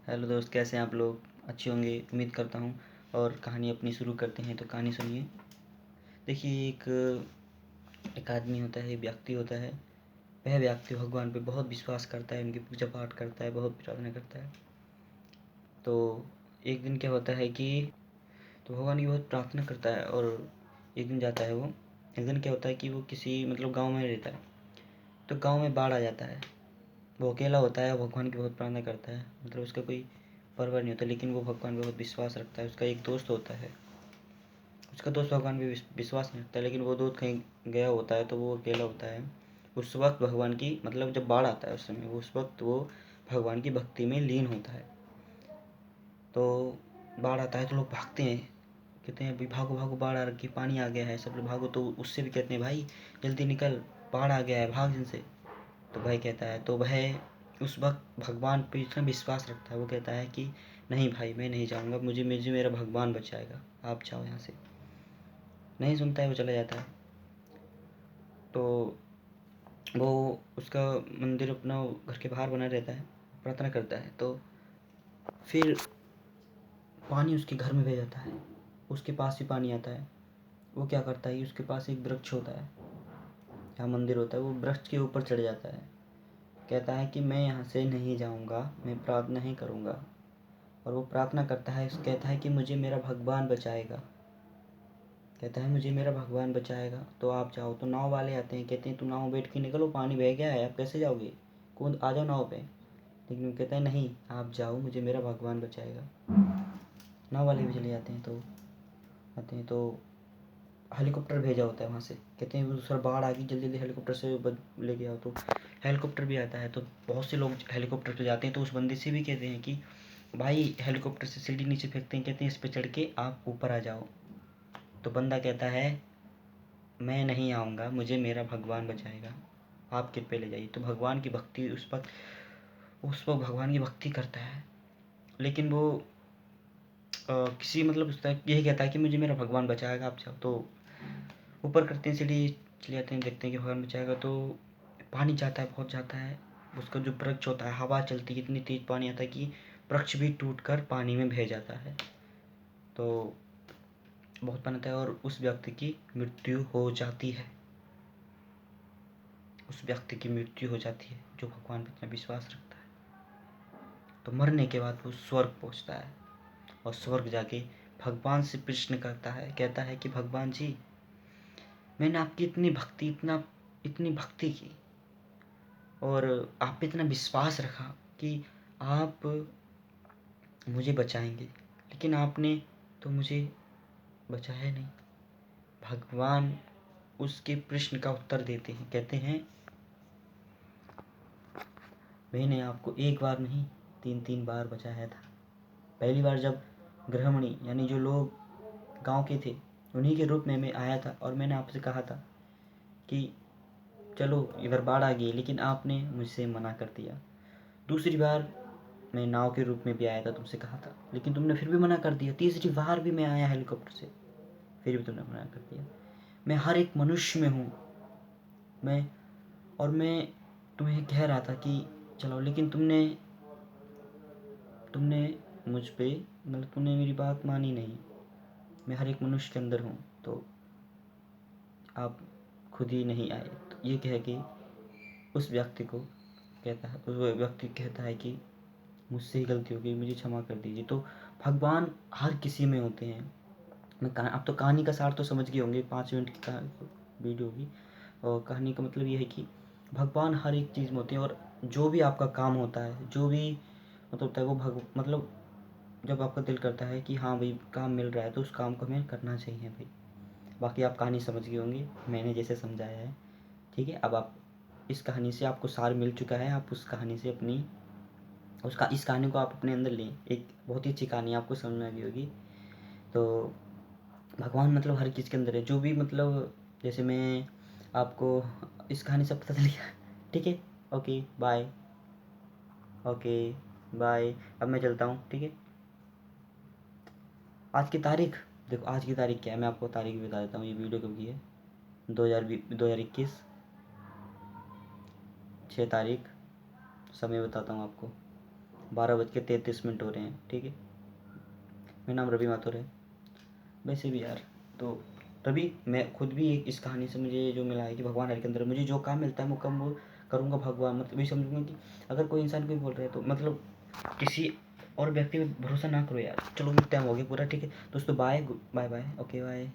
Hello दोस्त, कैसे हैं आप लोग? अच्छे होंगे उम्मीद करता हूँ। और कहानी अपनी शुरू करते हैं। तो कहानी सुनिए। देखिए, एक आदमी होता है, एक व्यक्ति होता है। वह व्यक्ति भगवान पे बहुत विश्वास करता है, उनकी पूजा पाठ करता है, बहुत प्रार्थना करता है। तो एक दिन क्या होता है कि तो भगवान की बहुत प्रार्थना करता है। और एक दिन जाता है वो एक दिन क्या होता है कि वो किसी गाँव में रहता है। तो गाँव में बाढ़ आ जाता है। वो अकेला होता है, भगवान की बहुत प्रार्थना करता है, उसका कोई परवाह नहीं होता, लेकिन वो भगवान पे बहुत विश्वास रखता है। उसका एक दोस्त होता है, उसका दोस्त भगवान पे विश्वास नहीं रखता, लेकिन वो दोस्त कहीं गया होता है, तो वो अकेला होता है। उस वक्त भगवान की जब बाढ़ आता है उस समय उस वक्त वो भगवान की भक्ति में लीन होता है। तो बाढ़ आता है तो लोग भागते हैं, कहते हैं भाई भागो भागो, बाढ़ आ रखी, पानी आ गया है, सब लोग भागो। तो उससे भी कहते हैं भाई जल्दी निकल, बाढ़ आ गया है, भाग जिनसे। तो भाई कहता है, तो वह उस वक्त भगवान पे इतना विश्वास रखता है, वो कहता है कि नहीं भाई, मैं नहीं जाऊँगा, मुझे मुझे मेरा भगवान बचाएगा, आप जाओ यहाँ से। नहीं सुनता है, वो चला जाता है। तो वो उसका मंदिर अपना घर के बाहर बना रहता है, प्रार्थना करता है। तो फिर पानी उसके घर में बह जाता है, उसके पास ही पानी आता है। वो क्या करता है, उसके पास एक वृक्ष होता है, जहाँ मंदिर होता है, वो वृक्ष के ऊपर चढ़ जाता है। कहता है कि मैं यहाँ से नहीं जाऊँगा, मैं प्रार्थना ही करूँगा। और वो प्रार्थना करता है, कहता है कि मुझे मेरा भगवान बचाएगा, कहता है मुझे मेरा भगवान बचाएगा, तो आप जाओ। तो नाव वाले आते हैं, कहते हैं तुम नाव में बैठ के निकलो, पानी बह गया है, आप कैसे जाओगे, कूद आ जाओ नाव पे। लेकिन वो कहता है नहीं, आप जाओ, मुझे मेरा भगवान बचाएगा। नाव वाले भी चले जाते हैं। तो आते हैं तो हेलीकॉप्टर भेजा होता है वहाँ से, कहते हैं सर बाढ़ आ गई, जल्दी जल्दी हेलीकॉप्टर से लेके आओ। तो हेलीकॉप्टर भी आता है, तो बहुत से लोग हेलीकॉप्टर पे जाते हैं। तो उस बंदे से भी कहते हैं कि भाई हेलीकॉप्टर से सीढ़ी नीचे फेंकते हैं, कहते हैं इस पे चढ़ के आप ऊपर आ जाओ। तो बंदा कहता है मैं नहीं आऊँगा, मुझे मेरा भगवान बचाएगा, आप कृपया ले जाइए। तो भगवान की भक्ति उस वक्त भगवान की भक्ति करता है। लेकिन वो किसी उसका यही कहता है कि मुझे मेरा भगवान बचाएगा, आप जाओ। तो ऊपर करते हैं सीढ़ी, चले जाते हैं, देखते हैं कि भगवान बचाएगा। तो पानी जाता है, बहुत जाता है। उसका जो वृक्ष होता है, हवा चलती है, इतनी तेज पानी आता है कि वृक्ष भी टूट कर पानी में बह जाता है। तो बहुत पानी आता है और उस व्यक्ति की मृत्यु हो जाती है। उस व्यक्ति की मृत्यु हो जाती है जो भगवान पर इतना विश्वास रखता है। तो मरने के बाद वो स्वर्ग पहुंचता है और स्वर्ग जाके भगवान से प्रश्न करता है, कहता है कि भगवान जी, मैंने आपकी इतनी भक्ति की और आप पे इतना विश्वास रखा कि आप मुझे बचाएंगे, लेकिन आपने तो मुझे बचाया नहीं। भगवान उसके प्रश्न का उत्तर देते हैं, कहते हैं मैंने आपको एक बार नहीं, 3 बार बचाया था। पहली बार जब गृहमणी यानी जो लोग गांव के थे, उन्हीं के रूप में मैं आया था और मैंने आपसे कहा था कि चलो इधर बाढ़ आ गई, लेकिन आपने मुझसे मना कर दिया। दूसरी बार मैं नाव के रूप में भी आया था, तुमसे कहा था, लेकिन तुमने फिर भी मना कर दिया। तीसरी बार भी मैं आया हेलीकॉप्टर से, फिर भी तुमने मना कर दिया। मैं हर एक मनुष्य में हूँ, मैं तुम्हें कह रहा था कि चलो, लेकिन तुमने मुझ पे तुमने मेरी बात मानी नहीं। मैं हर एक मनुष्य के अंदर हूँ, तो आप खुद ही नहीं आए। तो ये कह के उस व्यक्ति कहता है कि मुझसे ही गलती हो गई, मुझे क्षमा कर दीजिए। तो भगवान हर किसी में होते हैं। आप तो कहानी का सार तो समझ गए होंगे, 5 मिनट की वीडियो होगी। और कहानी का ये है कि भगवान हर एक चीज़ में होते हैं। और जो भी आपका काम होता है, जो भी होता है, वो जब आपका दिल करता है कि हाँ भाई काम मिल रहा है, तो उस काम को हमें करना चाहिए भाई। बाकी आप कहानी समझ गए होंगे, मैंने जैसे समझाया है। ठीक है, अब आप इस कहानी से आपको सार मिल चुका है। आप उस कहानी से इस कहानी को आप अपने अंदर लें। एक बहुत ही अच्छी कहानी आपको समझ में आ गई होगी। तो भगवान हर चीज़ के अंदर है, जो भी जैसे मैं आपको इस कहानी से पता चल गया। ठीक है, ओके बाय। ओके बाय, अब मैं चलता हूँ। ठीक है, आज की तारीख देखो, आज की तारीख क्या है, मैं आपको तारीख बता देता हूँ। ये वीडियो कब की है, 2021 6 तारीख। समय बताता हूँ आपको, 12:33 हो रहे हैं, ठीक है। मेरा नाम रवि माथुर है। वैसे भी यार, तो रवि, मैं खुद भी इस कहानी से मुझे जो मिला है कि भगवान हरिश्चंद्र, मुझे जो काम मिलता है वो काम वो करूँगा भगवान, मतलब ये समझूंगा कि अगर कोई इंसान कोई बोल रहा है तो मतलब किसी और व्यक्ति पे भरोसा ना करो यार। चलो टाइम हो गया पूरा, ठीक है दोस्तों, bye bye bye, okay bye.